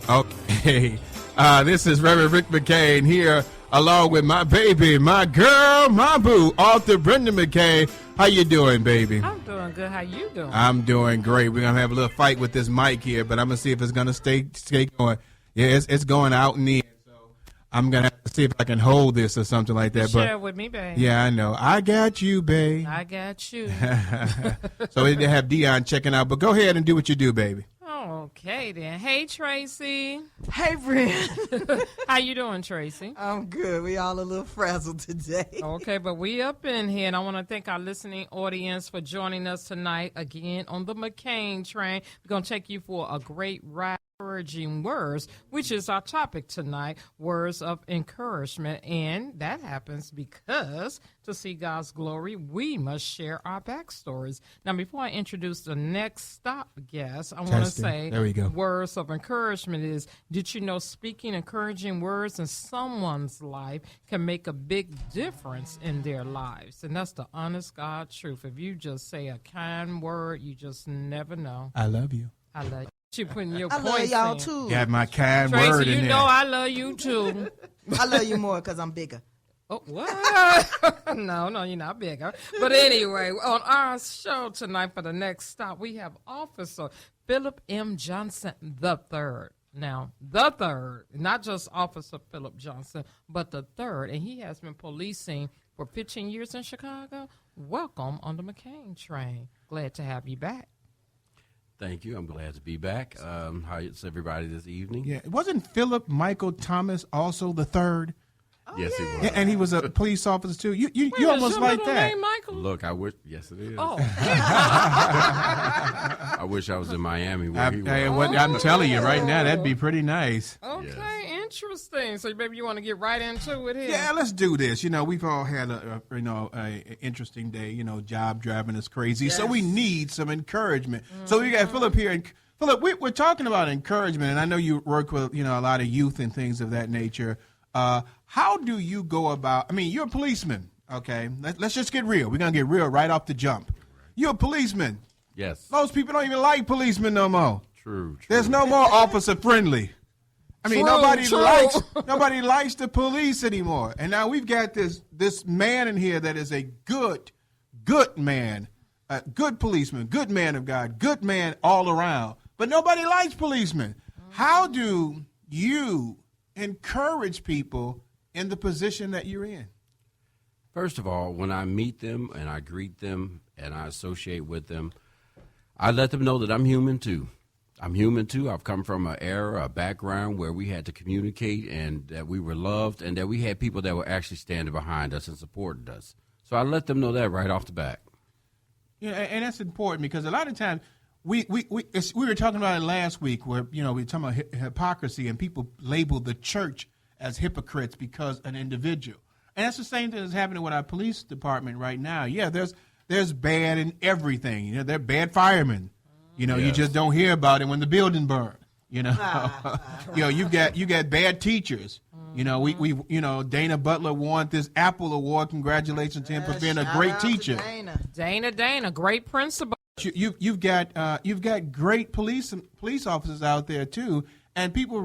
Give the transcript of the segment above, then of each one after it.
Okay. This is Reverend Rick McCain here, along with my baby, my girl, my boo, author Brenda McCain. How you doing, baby? I'm doing good. How you doing? I'm doing great. We're going to have a little fight with this mic here, but I'm going to see if it's going to stay going. Yeah, it's going out and in. So I'm going to have to see if I can hold this or something like that. Share it with me, babe. Yeah, I know. I got you, babe. I got you. So we didn't have Dion checking out, but go ahead and do what you do, baby. Okay, then. Hey, Tracy. Hey, Brent. How you doing, Tracy? I'm good. We all a little frazzled today. Okay, but we up in here, and I want to thank our listening audience for joining us tonight again on the McCain train. We're going to take you for a great ride. Encouraging words, which is our topic tonight, words of encouragement. And that happens because to see God's glory, we must share our backstories. Now, before I introduce the next stop guest, I want to say there we go. Words of encouragement is, did you know speaking encouraging words in someone's life can make a big difference in their lives? And that's the honest God truth. If you just say a kind word, you just never know. I love you. I love you. You putting your I love y'all too. Got my kind Tracy, word in you there. know I love you too. I love you more because I'm bigger. Oh, what? No, you're not bigger. But anyway, on our show tonight for the next stop, we have Officer Phillip M. Johnson III. Now, the third, not just Officer Phillip Johnson, but the third. And he has been policing for 15 years in Chicago. Welcome on the McCain train. Glad to have you back. Thank you. I'm glad to be back. How is everybody this evening? Yeah, wasn't Philip Michael Thomas also the third? Oh, yes, yeah. he was. Yeah, and he was a police officer too. You Wait, almost your like middle that. name, Michael? Look, I wish. Yes, it is. Oh, I wish I was in Miami where he was. I'm telling you right now, that'd be pretty nice. okay, interesting. So maybe you want to get right into it here. Yeah, let's do this. You know, we've all had a interesting day. You know, job driving is crazy, so we need some encouragement. So we got Philip here, and Philip, we're talking about encouragement, and I know you work with a lot of youth and things of that nature. How do you go about? I mean, you're a policeman. Okay, let's just get real. We're gonna get real right off the jump. You're a policeman. Yes. Most people don't even like policemen no more. True. There's no more officer friendly. I mean, nobody likes the police anymore. And now we've got this man in here that is a good man, a good policeman, good man of God, good man all around. But nobody likes policemen. How do you encourage people in the position that you're in? First of all, when I meet them and I greet them and I associate with them, I let them know that I'm human too. I'm human too. I've come from an era, a background where we had to communicate and that we were loved and that we had people that were actually standing behind us and supporting us. So I let them know that right off the bat. Yeah, and that's important because a lot of times we were talking about it last week where we were talking about hypocrisy and people label the church as hypocrites because an individual. And that's the same thing that's happening with our police department right now. Yeah, there's bad in everything. They're bad firemen. Yes. You just don't hear about it when the building burned. You've got bad teachers. We Dana Butler won this Apple Award. Congratulations to him for being a great teacher. Dana, great principal. You've got great police officers out there too, and people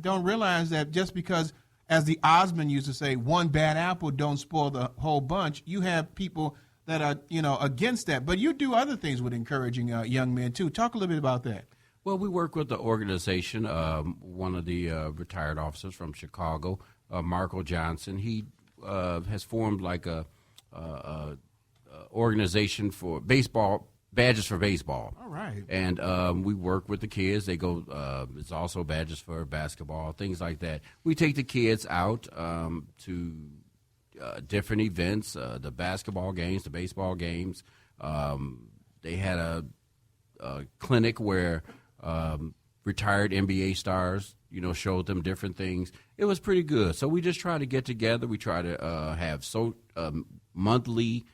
don't realize that just because, as the Osmond used to say, one bad apple don't spoil the whole bunch. You have people that are against that, but you do other things with encouraging young men too. Talk a little bit about that. Well, we work with the organization. One of the retired officers from Chicago, Marco Johnson. He has formed like a organization for baseball. Badges for baseball. All right. And we work with the kids. They go, it's also badges for basketball, things like that. We take the kids out to different events, the basketball games, the baseball games. They had a clinic where retired NBA stars, showed them different things. It was pretty good. So we just try to get together. We try to have monthly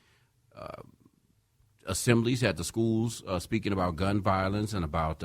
assemblies at the schools speaking about gun violence and about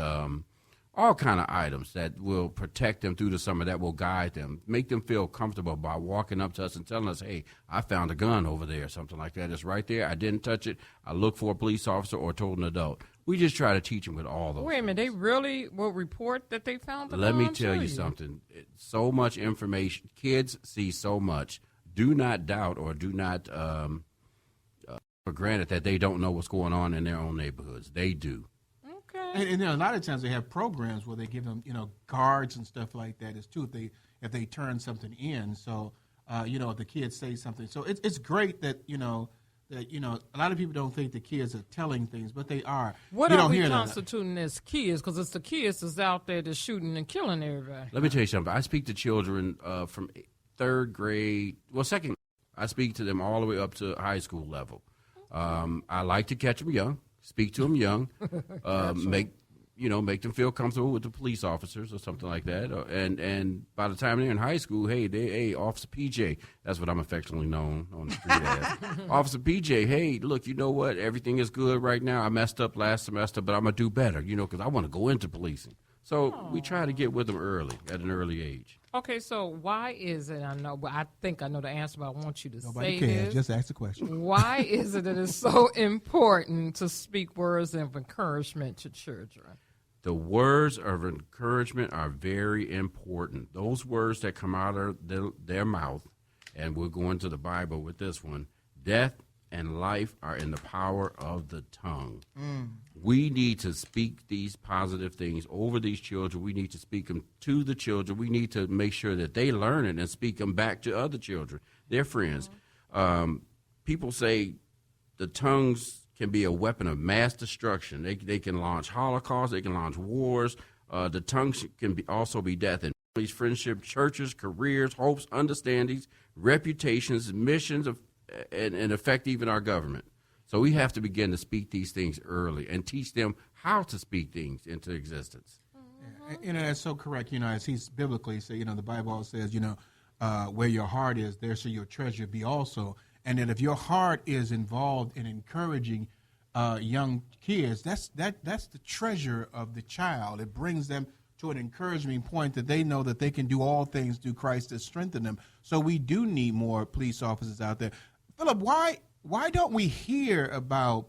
all kind of items that will protect them through the summer, that will guide them, make them feel comfortable by walking up to us and telling us, hey, I found a gun over there, something like that. It's right there. I didn't touch it. I looked for a police officer or told an adult. We just try to teach them with all those. Wait a minute, they really will report that they found the Let me bomb tell to you something. So much information. Kids see so much. Do not doubt or do not for granted that they don't know what's going on in their own neighborhoods. They do. Okay. And a lot of times they have programs where they give them, guards and stuff like that as too if they turn something in. So, if the kids say something. So it's great that, a lot of people don't think the kids are telling things, but they are. What you are don't we hear constituting as kids? Because it's the kids that's out there that's shooting and killing everybody. Let me tell you something. I speak to children from third grade, second. I speak to them all the way up to high school level. I like to catch them young, speak to them young, make them feel comfortable with the police officers or something like that. And by the time they're in high school, hey, Officer PJ, that's what I'm affectionately known on the street as. Officer PJ, hey, look, you know what? Everything is good right now. I messed up last semester, but I'm going to do better, because I want to go into policing. So we try to get with them early, at an early age. Okay, so why is it, I think I know the answer, but I want you to Nobody say cares. this. Just ask the question. Why is it that it's so important to speak words of encouragement to children? The words of encouragement are very important. Those words that come out of their mouth, and we'll go into the Bible with this one, death and life are in the power of the tongue. We need to speak these positive things over these children. We need to speak them to the children. We need to make sure that they learn it and speak them back to other children, their friends. People say the tongues can be a weapon of mass destruction. They can launch holocausts. They can launch wars. The tongue can also be death in families, friendships, churches, careers, hopes, understandings, reputations, missions, and affect even our government. So we have to begin to speak these things early and teach them how to speak things into existence. That's so correct. As he's biblically say, the Bible says, where your heart is, there shall your treasure be also. And that if your heart is involved in encouraging young kids, that's the treasure of the child. It brings them to an encouraging point that they know that they can do all things through Christ to strengthen them. So we do need more police officers out there. Phillip, why don't we hear about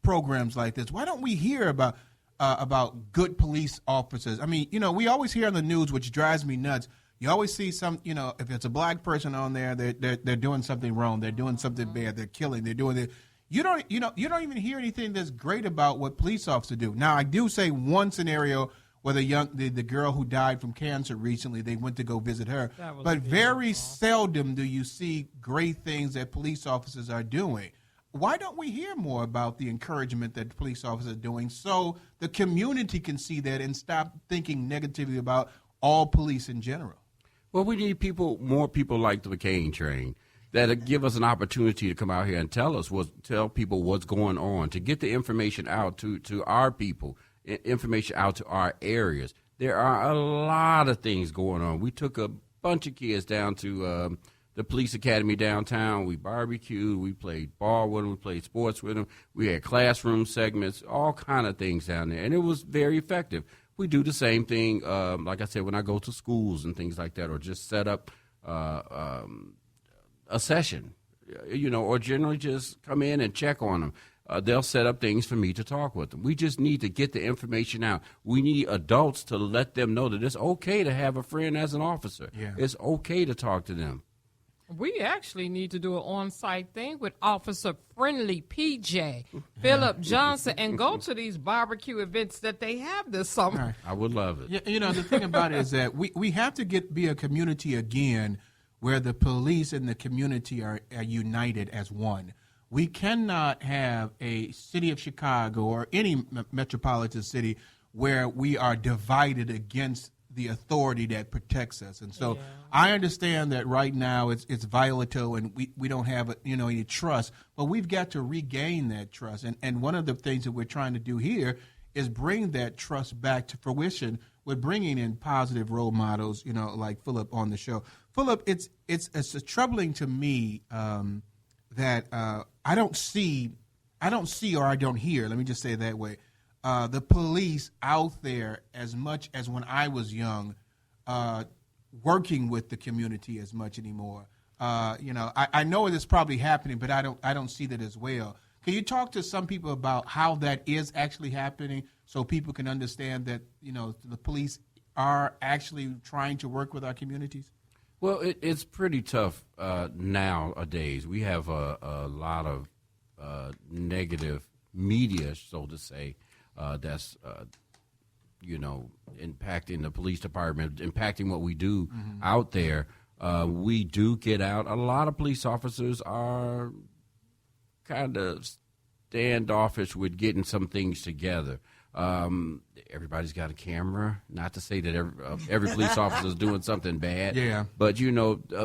programs like this? Why don't we hear about good police officers? I mean, we always hear on the news, which drives me nuts. You always see some, if it's a black person on there, they're doing something wrong, they're doing something bad, they're killing, they're doing it. You don't even hear anything that's great about what police officers do. Now, I do say one scenario where the girl who died from cancer recently, they went to go visit her. But very seldom do you see great things that police officers are doing. Why don't we hear more about the encouragement that police officers are doing so the community can see that and stop thinking negatively about all police in general? Well, we need more people like the McCain train that give us an opportunity to come out here and tell people what's going on, to get the information out to our people, information out to our areas. There are a lot of things going on. We took a bunch of kids down to the police academy downtown. We barbecued, we played ball with them, we played sports with them. We had classroom segments, all kind of things down there, and it was very effective. We do the same thing, like I said, when I go to schools and things like that, or just set up a session, or generally just come in and check on them. They'll set up things for me to talk with them. We just need to get the information out. We need adults to let them know that it's okay to have a friend as an officer. Yeah. It's okay to talk to them. We actually need to do an on-site thing with Officer Friendly PJ, Phillip Johnson, and go to these barbecue events that they have this summer. Right. I would love it. Yeah, the thing about it is that we have to be a community again where the police and the community are united as one. We cannot have a city of Chicago or any metropolitan city where we are divided against the authority that protects us. And so I understand that right now it's volatile and we don't have any trust, but we've got to regain that trust. And one of the things that we're trying to do here is bring that trust back to fruition with bringing in positive role models, like Phillip on the show. Phillip, it's troubling to me that I don't see or I don't hear, let me just say it that way, the police out there as much as when I was young, working with the community as much anymore. I know it's probably happening, but I don't see that as well. Can you talk to some people about how that is actually happening so people can understand that, the police are actually trying to work with our communities? Well, it's pretty tough nowadays. We have a lot of negative media, so to say, that's impacting the police department, impacting what we do out there. We do get out. A lot of police officers are kind of standoffish with getting some things together. Everybody's got a camera. Not to say that every police officer is doing something bad. Yeah. But,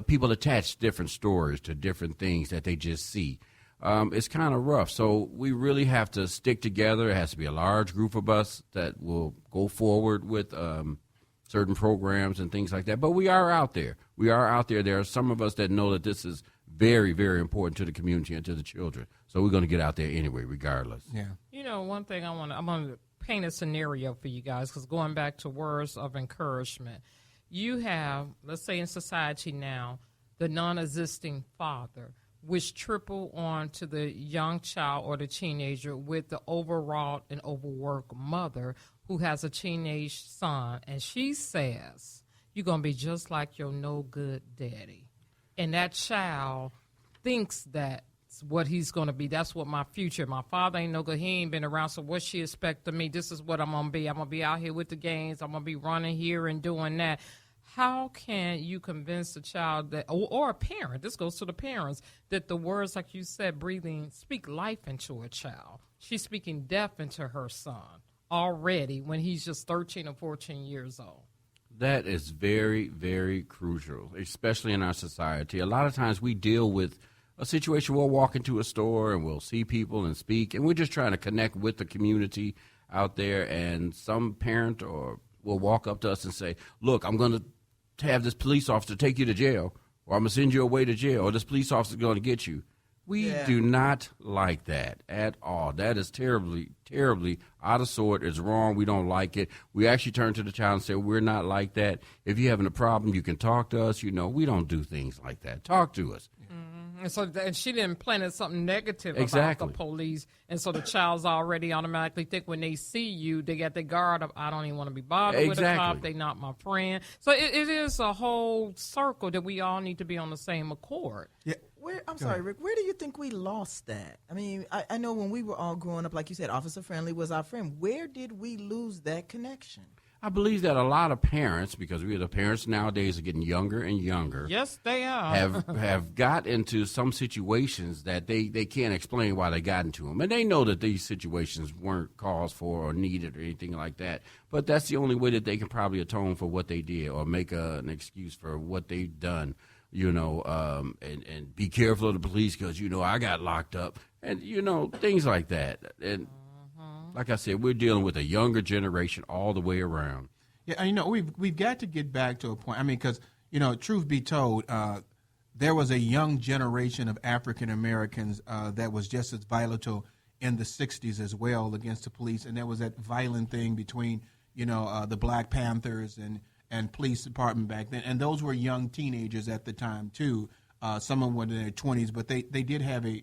people attach different stories to different things that they just see. It's kind of rough. So we really have to stick together. It has to be a large group of us that will go forward with certain programs and things like that. But we are out there. There are some of us that know that this is very, very important to the community and to the children. So we're going to get out there anyway, regardless. Yeah. One thing I'm going to paint a scenario for you guys, because going back to words of encouragement, you have, let's say in society now, the non-existing father, which triple on to the young child or the teenager with the overwrought and overworked mother who has a teenage son. And she says, you're going to be just like your no-good daddy. And that child thinks that's what he's going to be. That's what my future. My father ain't no good. He ain't been around, so what she expect of me? This is what I'm going to be. I'm going to be out here with the gangs. I'm going to be running here and doing that. How can you convince a child that, or a parent, this goes to the parents, that the words, like you said, breathing, speak life into a child? She's speaking death into her son already when he's just 13 or 14 years old. That is very, very crucial, especially in our society. A lot of times we deal with a situation, we'll walk into a store and we'll see people and speak, and we're just trying to connect with the community out there, and some parent will walk up to us and say, look, I'm going to have this police officer take you to jail, or I'm going to send you away to jail, or this police officer is going to get you. We do not like that at all. That is terribly, terribly out of sort. It's wrong. We don't like it. We actually turn to the child and say, we're not like that. If you're having a problem, you can talk to us. We don't do things like that. Talk to us. And so and she didn't plan something negative Exactly. about the police. And so the child's already automatically think when they see you, they got their guard up. I don't even want to be bothered with a cop. They not my friend. So it is a whole circle that we all need to be on the same accord. Yeah. I'm sorry, Rick. Where do you think we lost that? I mean, I know when we were all growing up, like you said, Officer Friendly was our friend. Where did we lose that connection? I believe that a lot of parents, because the parents nowadays are getting younger and younger. Yes, they are. have got into some situations that they can't explain why they got into them. And they know that these situations weren't caused for or needed or anything like that. But that's the only way that they can probably atone for what they did or make an excuse for what they've done. And be careful of the police because, I got locked up and, things like that. And like I said, we're dealing with a younger generation all the way around. Yeah, we've got to get back to a point. I mean, because, truth be told, there was a young generation of African Americans that was just as volatile in the 60s as well against the police. And there was that violent thing between, the Black Panthers and police department back then. And those were young teenagers at the time, too. Some of them were in their 20s, but they did have a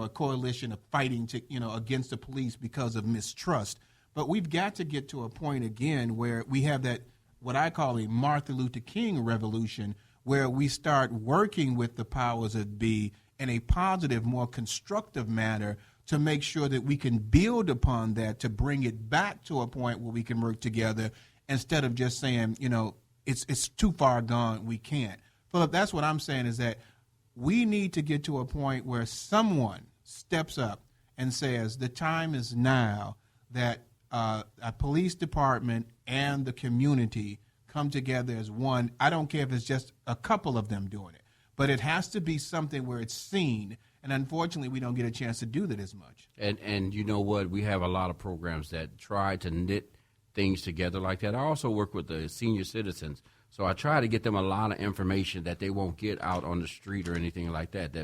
coalition of fighting against the police because of mistrust. But we've got to get to a point again where we have that, what I call a Martin Luther King revolution, where we start working with the powers that be in a positive, more constructive manner to make sure that we can build upon that to bring it back to a point where we can work together instead of just saying, it's too far gone, we can't. Phillip, that's what I'm saying is that we need to get to a point where someone steps up and says the time is now that a police department and the community come together as one. I don't care if it's just a couple of them doing it, but it has to be something where it's seen. And unfortunately, we don't get a chance to do that as much. And you know what? We have a lot of programs that try to knit things together like that. I also work with the senior citizens. So I try to get them a lot of information that they won't get out on the street or anything like that,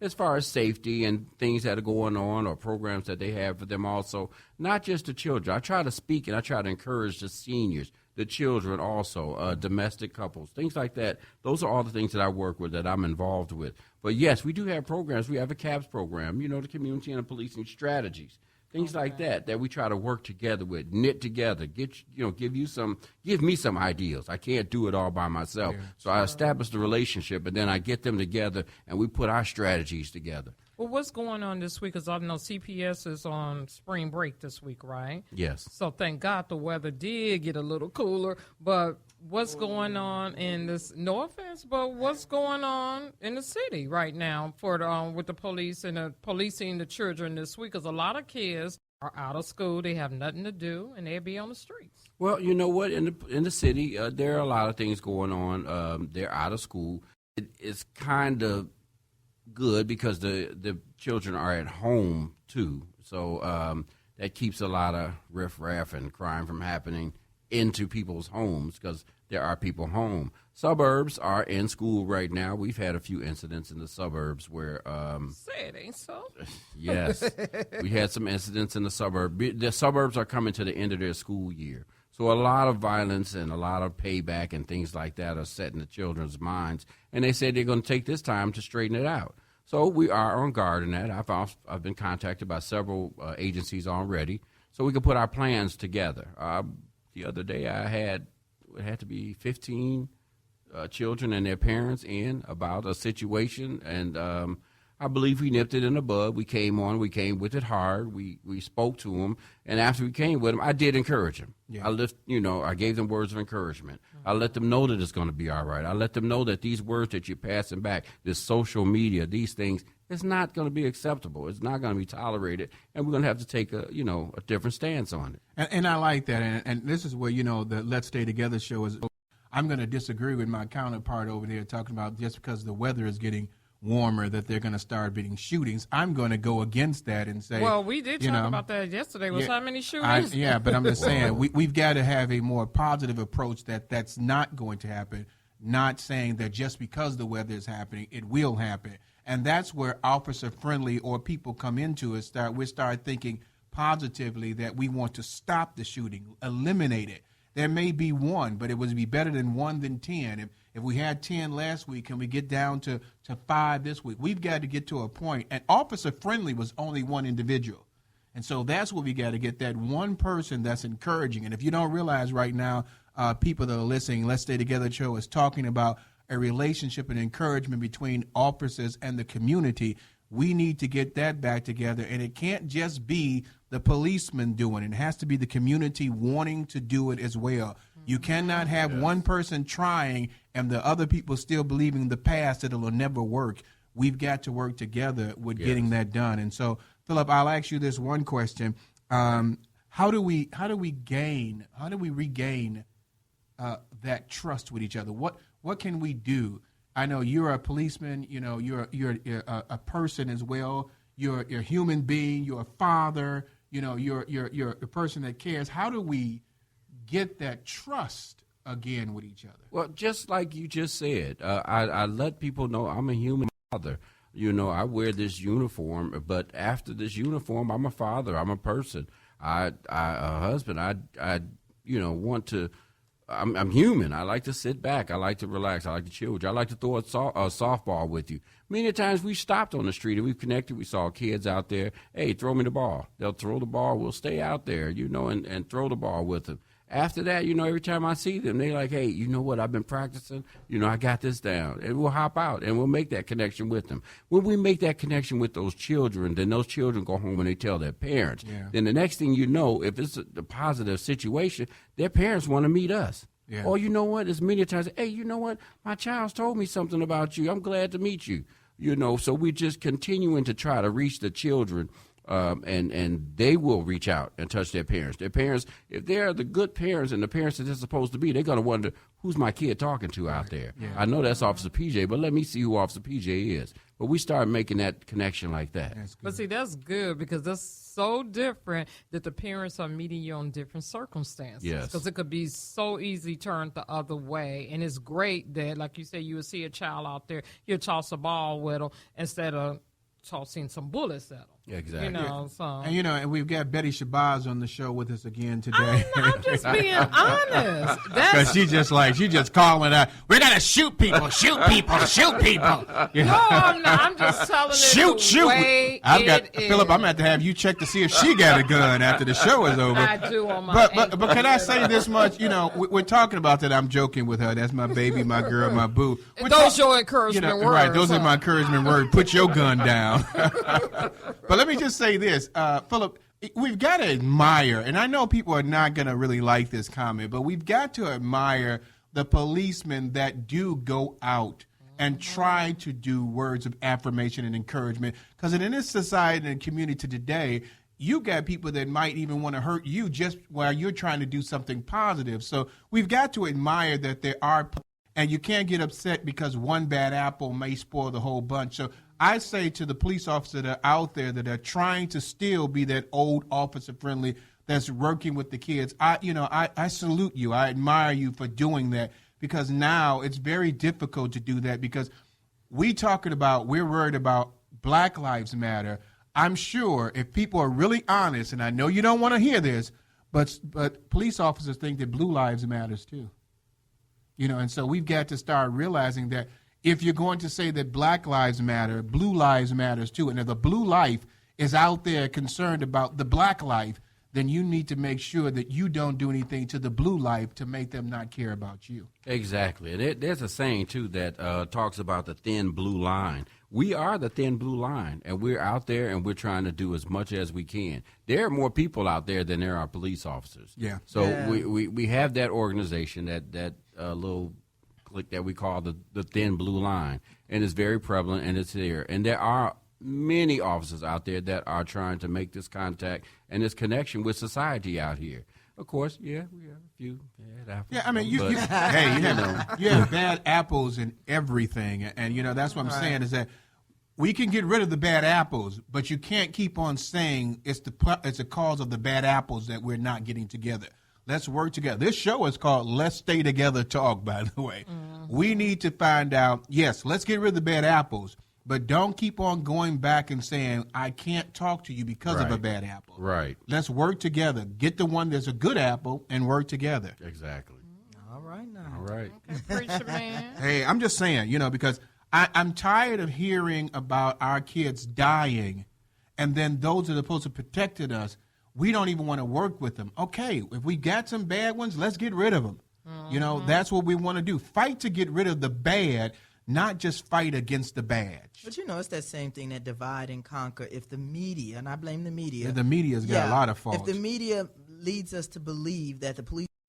as far as safety and things that are going on or programs that they have for them also, not just the children. I try to speak and I try to encourage the seniors the children also, domestic couples, things like that. Those are all the things that I work with, that I'm involved with. But yes, we do have programs. We have a CAPS program, the Community and Policing Strategies. Things like that we try to work together with, knit together, give me some ideas. I can't do it all by myself. So I establish the relationship, and then I get them together, and we put our strategies together. Well, what's going on this week? Because I know CPS is on spring break this week, right? Yes. So thank God the weather did get a little cooler. But what's going on in this? No offense, but what's going on in the city right now for with the police and policing the children this week? Because a lot of kids are out of school, they have nothing to do, and they'll be on the streets. Well, you know what? In the city, there are a lot of things going on. They're out of school. It's kind of good because the children are at home too, so that keeps a lot of riffraff and crime from happening into people's homes because there are people home. Suburbs are in school right now. We've had a few incidents in the suburbs where say it ain't so. Yes, we had some incidents in the suburb. The suburbs are coming to the end of their school year, so a lot of violence and a lot of payback and things like that are set in the children's minds. And they said they're going to take this time to straighten it out. So we are on guard in that. I've been contacted by several agencies already, so we can put our plans together. The other day it had to be 15 children and their parents in about a situation, and I believe we nipped it in the bud. We came with it hard. We spoke to them, and after we came with them, I did encourage them. Yeah. I gave them words of encouragement. I let them know that it's going to be all right. I let them know that these words that you're passing back, this social media, these things, it's not going to be acceptable. It's not going to be tolerated, and we're going to have to take a different stance on it. And I like that, and this is where the Let's Stay Together show is. I'm going to disagree with my counterpart over there talking about just because the weather is getting warmer that they're going to start being shootings. I'm going to go against that and say, well, we did talk about that yesterday. How many shootings? But I'm just saying we've got to have a more positive approach that's not going to happen, not saying that just because the weather is happening, it will happen. And that's where officer friendly or people come into it. We start thinking positively that we want to stop the shooting, eliminate it. There may be one, but it would be better than 1 than 10. If we had 10 last week, can we get down to 5 this week? We've got to get to a point. And officer friendly was only one individual. And so that's what we got to get, that one person that's encouraging. And if you don't realize right now, people that are listening, Let's Stay Together show is talking about a relationship and encouragement between officers and the community. We need to get that back together. And it can't just be the policeman doing it. It has to be the community wanting to do it as well. You cannot have one person trying and the other people still believing the past that it will never work. We've got to work together with getting that done. And so, Phillip, I'll ask you this one question: How do we regain that trust with each other? What can we do? I know you're a policeman. You're a person as well. You're a human being. You're a father. You're a person that cares. How do we get that trust again with each other? Well, just like you just said, I let people know I'm a human father. I wear this uniform, but after this uniform, I'm a father. I'm a person. A husband. I want to. I'm human. I like to sit back. I like to relax. I like to chill with you. I like to throw a softball with you. Many times we stopped on the street and we've connected. We saw kids out there. Hey, throw me the ball. They'll throw the ball. We'll stay out there, and throw the ball with them. After that, every time I see them, they're like, hey, you know what? I've been practicing. I got this down. And we'll hop out and we'll make that connection with them. When we make that connection with those children, then those children go home and they tell their parents. Yeah. Then the next thing you know, if it's a positive situation, their parents want to meet us. Yeah. Or you know what? As many times, hey, you know what? My child's told me something about you. I'm glad to meet you. So we're just continuing to try to reach the children. And they will reach out and touch their parents. Their parents, if they're the good parents and the parents that they're supposed to be, they're going to wonder, who's my kid talking to out there? Yeah. I know that's Officer PJ, but let me see who Officer PJ is. But we start making that connection like that. But see, that's good because that's so different that the parents are meeting you on different circumstances. Yes. Because it could be so easy turned the other way. And it's great that, like you said, you would see a child out there, you toss a ball with them instead of tossing some bullets at them. Exactly. You know, so. And we've got Betty Shabazz on the show with us again today. I'm just being honest. Because she just calling out, we're going to shoot people, shoot people, shoot people. No, I'm not. I'm just telling it Shoot. way Phillip, I'm going to have to have you check to see if she got a gun after the show is over. I do on my But can I say this much? We're talking about that. I'm joking with her. That's my baby, my girl, my boo. Those your encouragement words. Right, those are my encouragement words. Put your gun down. But let me just say this, Phillip, we've got to admire, and I know people are not going to really like this comment, but we've got to admire the policemen that do go out and try to do words of affirmation and encouragement. Because in this society and community today, you got people that might even want to hurt you just while you're trying to do something positive. So we've got to admire that there are, and you can't get upset because one bad apple may spoil the whole bunch. So I say to the police officers that are out there that are trying to still be that old officer friendly that's working with the kids, I salute you. I admire you for doing that, because now it's very difficult to do that, because we're worried about Black Lives Matter. I'm sure if people are really honest, and I know you don't want to hear this, but police officers think that Blue Lives Matters too. And so we've got to start realizing that if you're going to say that Black Lives Matter, Blue Lives Matters too, and if the blue life is out there concerned about the black life, then you need to make sure that you don't do anything to the blue life to make them not care about you. Exactly. And there's a saying, too, that talks about the thin blue line. We are the thin blue line, and we're out there, and we're trying to do as much as we can. There are more people out there than there are police officers. Yeah. So we have that organization, that little clique that we call the thin blue line, and it's very prevalent, and it's there. And there are many officers out there that are trying to make this contact and this connection with society out here. Of course, we have a few bad apples. Yeah, I mean, you have bad apples in everything, and that's what I'm saying is that we can get rid of the bad apples, but you can't keep on saying it's the cause of the bad apples that we're not getting together. Let's work together. This show is called Let's Stay Together Talk, by the way. Mm-hmm. We need to find out, yes, let's get rid of the bad apples, but don't keep on going back and saying, I can't talk to you because of a bad apple. Right. Let's work together. Get the one that's a good apple and work together. Exactly. All right now. All right. Okay, preacher man. Hey, I'm just saying, because I'm tired of hearing about our kids dying, and then those that are supposed to protect us, we don't even want to work with them. Okay, if we got some bad ones, let's get rid of them. Mm-hmm. That's what we want to do. Fight to get rid of the bad, not just fight against the bad. But it's that same thing, that divide and conquer. If the media, and I blame the media. The media's got a lot of faults. If the media leads us to believe that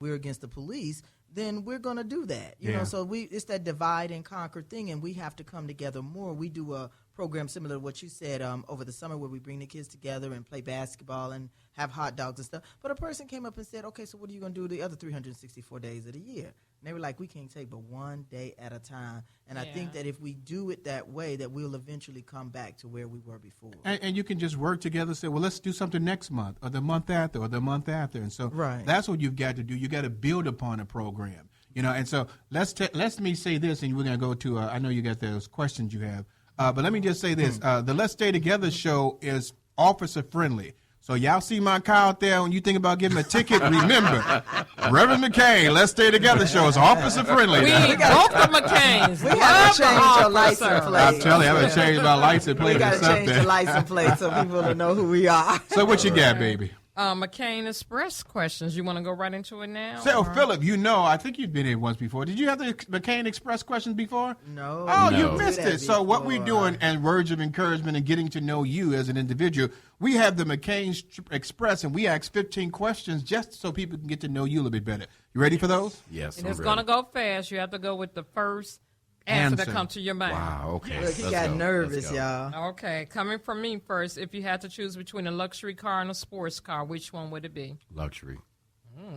we're against the police, then we're going to do that. You know, so it's that divide and conquer thing, and we have to come together more. We do a program similar to what you said over the summer, where we bring the kids together and play basketball and have hot dogs and stuff. But a person came up and said, okay, so what are you going to do the other 364 days of the year? And they were like, we can't take but one day at a time. And I think that if we do it that way, that we'll eventually come back to where we were before. And you can just work together and say, well, let's do something next month or the month after or the month after. And so that's what you've got to do. You got to build upon a program. And so let me say this, and we're going to go to, I know you got those questions you have. But let me just say this. The Let's Stay Together show is officer friendly. So y'all see my car out there. When you think about getting a ticket, remember, Reverend McCain, Let's Stay Together show is officer friendly. We both the McCains. We got to change your license plate. I'm telling you, I'm going to change my license plate. We got to change the license plate so people will know who we are. So what you got, baby? McCain Express questions. You want to go right into it now? So, Phillip, I think you've been here once before. Did you have the McCain Express questions before? No. Oh, No. you missed it. So what we're doing, and words of encouragement and getting to know you as an individual, we have the McCain Express, and we ask 15 questions just so people can get to know you a little bit better. You ready for those? Yes, And I'm it's ready. going to go fast. You have to go with the first answer that comes to your mind. Wow, okay. Look, he Let's got go. nervous, Let's go. y'all. Okay, coming from me first. If you had to choose between a luxury car and a sports car, which one would it be? Luxury.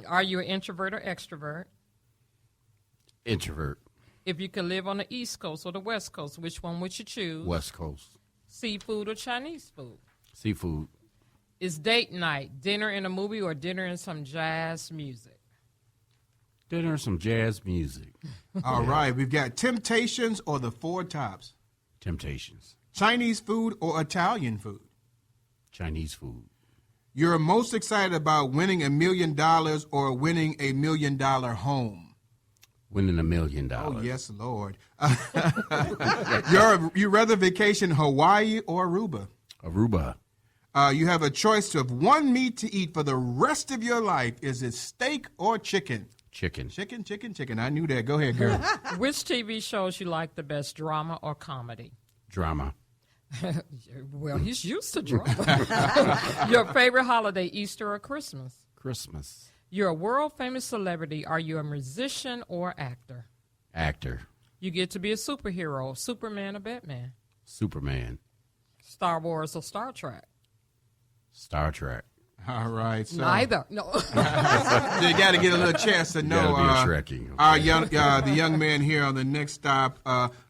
Are you an introvert or extrovert? Introvert. If you could live on the East Coast or the West Coast, which one would you choose? West Coast. Seafood or Chinese food? Seafood. Is date night dinner in a movie or dinner in some jazz music? Dinner, some jazz music. All right. We've got Temptations or the Four Tops. Temptations. Chinese food or Italian food. Chinese food. You're most excited about winning $1 million or winning $1 million home? Winning $1 million. Oh, yes, Lord. You rather vacation Hawaii or Aruba? Aruba. You have a choice of one meat to eat for the rest of your life. Is it steak or chicken? Chicken. Chicken. I knew that. Go ahead, girl. Which TV shows you like the best, drama or comedy? Drama. Well, he's used to drama. Your favorite holiday, Easter or Christmas? Christmas. You're a world-famous celebrity. Are you a musician or actor? Actor. You get to be a superhero, Superman or Batman? Superman. Star Wars or Star Trek? Star Trek. All right. So. Neither. No. You got to get a little chance to know. Trekking. Okay. The young man here on the next stop.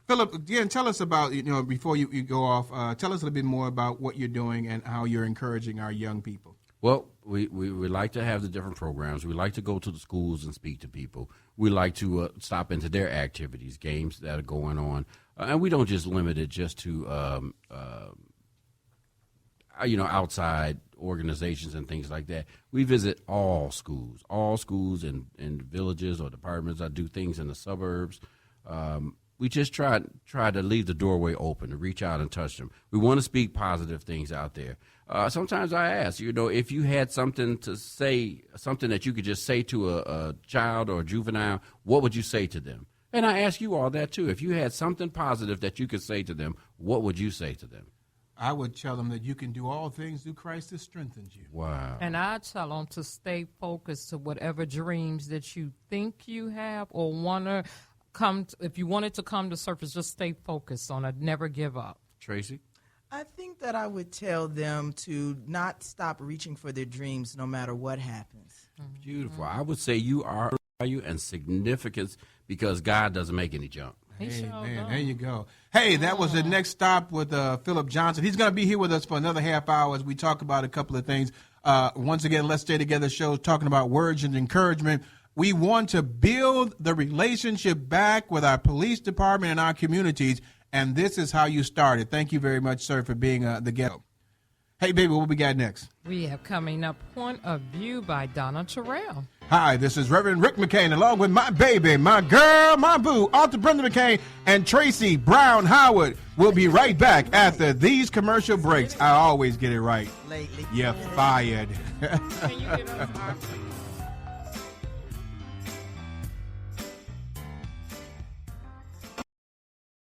Phillip, again, tell us about, before you go off, tell us a little bit more about what you're doing and how you're encouraging our young people. Well, we like to have the different programs. We like to go to the schools and speak to people. We like to stop into their activities, games that are going on. And we don't just limit it just to, outside organizations and things like that. We visit all schools in villages or departments. I do things in the suburbs. We just try to leave the doorway open, to reach out and touch them. We want to speak positive things out there. Sometimes I ask, if you had something to say, something that you could just say to a child or a juvenile, what would you say to them? And I ask you all that, too. If you had something positive that you could say to them, what would you say to them? I would tell them that you can do all things through Christ that strengthens you. Wow. And I tell them to stay focused to whatever dreams that you think you have or want to come to, if you want it to come to surface, just stay focused on it. Never give up. Tracy? I think that I would tell them to not stop reaching for their dreams no matter what happens. Beautiful. I would say you are value and significance because God doesn't make any junk. Amen. There you go. Hey, that was the next stop with Phillip Johnson. He's going to be here with us for another half hour as we talk about a couple of things. Once again, Let's Stay Together show talking about words and encouragement. We want to build the relationship back with our police department and our communities, and this is how you started. Thank you very much, sir, for being the guest. Hey, baby, what we got next? We have coming up Point of View by Donna Terrell. Hi, this is Reverend Rick McCain, along with my baby, my girl, my boo, Author Brenda McCain, and Tracy Brown Howard. We'll be right back after these commercial breaks. I always get it right. Lately. You're fired. Can you get us our